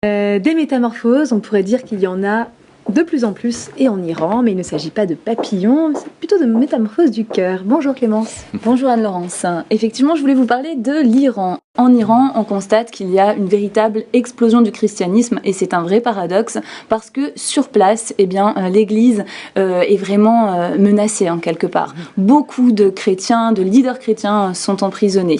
Des métamorphoses, on pourrait dire qu'il y en a de plus en plus et en Iran, mais il ne s'agit pas de papillons, c'est plutôt de métamorphoses du cœur. Bonjour Clémence. Bonjour Anne-Laurence. Effectivement, je voulais vous parler de l'Iran. En Iran, on constate qu'il y a une véritable explosion du christianisme et c'est un vrai paradoxe parce que sur place, l'Église est vraiment menacée en quelque part. Beaucoup de chrétiens, de leaders chrétiens sont emprisonnés.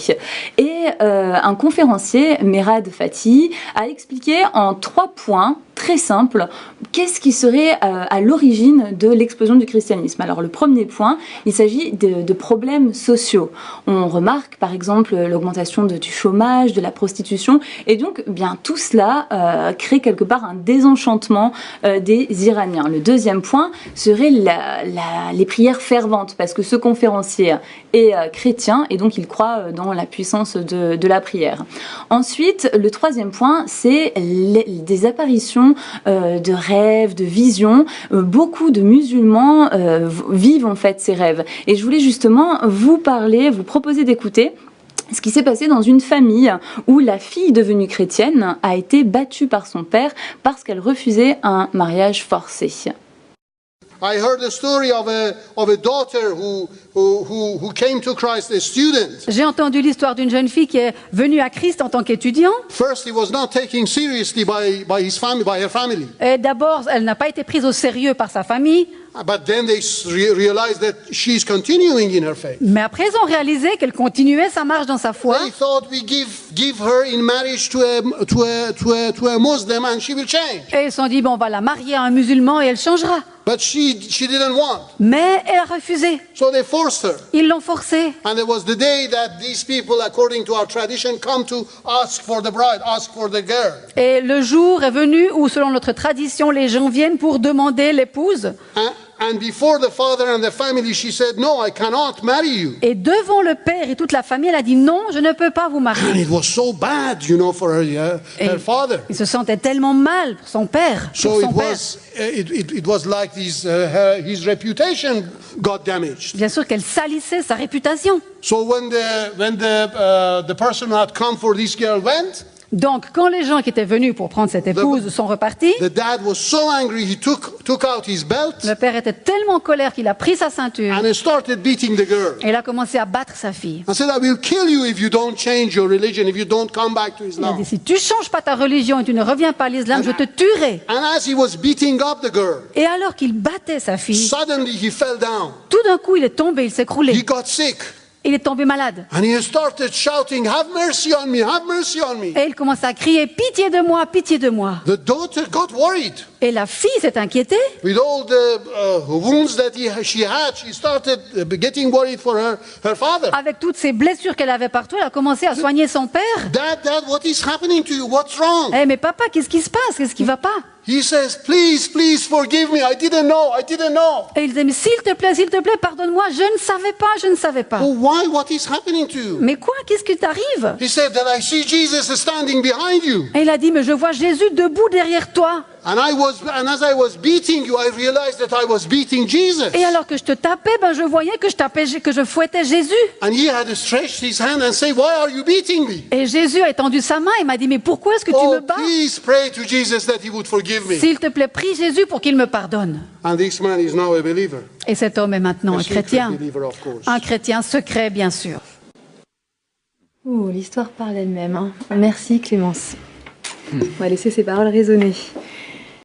Et un conférencier, Merad Fatih, a expliqué en 3 points très simples qu'est-ce qui serait à l'origine de l'explosion du christianisme. Alors le premier point, il s'agit de problèmes sociaux. On remarque par exemple l'augmentation du chômage, de la prostitution, et donc tout cela crée quelque part un désenchantement des Iraniens. Le deuxième point serait les prières ferventes, parce que ce conférencier est chrétien et donc il croit dans la puissance de la prière. Ensuite, le troisième point, c'est des apparitions de rêves, de visions. Beaucoup de musulmans vivent en fait ces rêves. Et je voulais justement vous proposer d'écouter ce qui s'est passé dans une famille où la fille devenue chrétienne a été battue par son père parce qu'elle refusait un mariage forcé. I heard the story of a daughter who came to Christ, a student. J'ai entendu l'histoire d'une jeune fille qui est venue à Christ en tant qu'étudiant. First, he was not taken seriously by her family. Et d'abord, elle n'a pas été prise au sérieux par sa famille. But then they realized that she's continuing in her faith. Mais après, ils ont réalisé qu'elle continuait sa marche dans sa foi. They thought we give her in marriage to a Muslim and she will change. Et ils se sont dit, bon, on va la marier à un musulman et elle changera. But she didn't want. Mais elle a refusé. So they forced her. Ils l'ont forcée. And it was the day that these people, according to our tradition, come to ask for the bride, ask for the girl. Et le jour est venu où, selon notre tradition, les gens viennent pour demander l'épouse. And before the father and the family, she said, "No, I cannot marry you." Et devant le père et toute la famille, elle a dit non, je ne peux pas vous And marier. it was so bad, for her father. Il se sentait tellement mal pour son père. So it was like his reputation got damaged. Bien sûr qu'elle salissait sa réputation. So when the person who had come for this girl went. Donc, quand les gens qui étaient venus pour prendre cette épouse sont repartis, the dad was so angry he took out his belt. Le père était tellement en colère qu'il a pris sa ceinture. And he started beating the girl. Et il a commencé à battre sa fille. I said, I will kill you if you don't change your religion, if you don't come back to Islam. Il a dit, si tu changes pas ta religion et tu ne reviens pas à l'islam, je te tuerai. And as he was beating up the girl, et alors qu'il battait sa fille, suddenly he fell down. Tout d'un coup, il est tombé, il s'est écroulé. He got sick. Il est tombé malade. And he started shouting, "Have mercy on me, have mercy on me." Et il commence à crier, pitié de moi, pitié de moi. The daughter got worried. Et la fille s'est inquiétée. With all the wounds that she had, she started getting worried for her father. Avec toutes ces blessures qu'elle avait partout, elle a commencé à soigner son père. Dad, what is happening to you? What's wrong? Mais papa, qu'est-ce qui se passe? Qu'est-ce qui va pas? He says, please forgive me. I didn't know. Et il disait, mais s'il te plaît, pardonne-moi. Je ne savais pas. Oh, why? What is happening to you? Mais quoi? Qu'est-ce qui t'arrive? He said that I see Jesus standing behind you. Et il a dit, mais je vois Jésus debout derrière toi. And as I was beating you, I realized that I was beating Jesus. Et alors que je te tapais, je voyais que je fouettais Jésus. And he had stretched his hand and said, "Why are you beating me?" Et Jésus a étendu sa main et m'a dit, mais pourquoi est-ce que tu me bats? Please pray to Jesus that he would forgive me. S'il te plaît, prie Jésus pour qu'il me pardonne. And this man is now a believer. Et cet homme est maintenant un chrétien. Believer, of course. Un chrétien secret, bien sûr. L'histoire parle elle-même. Merci Clémence. On va laisser ces paroles résonner.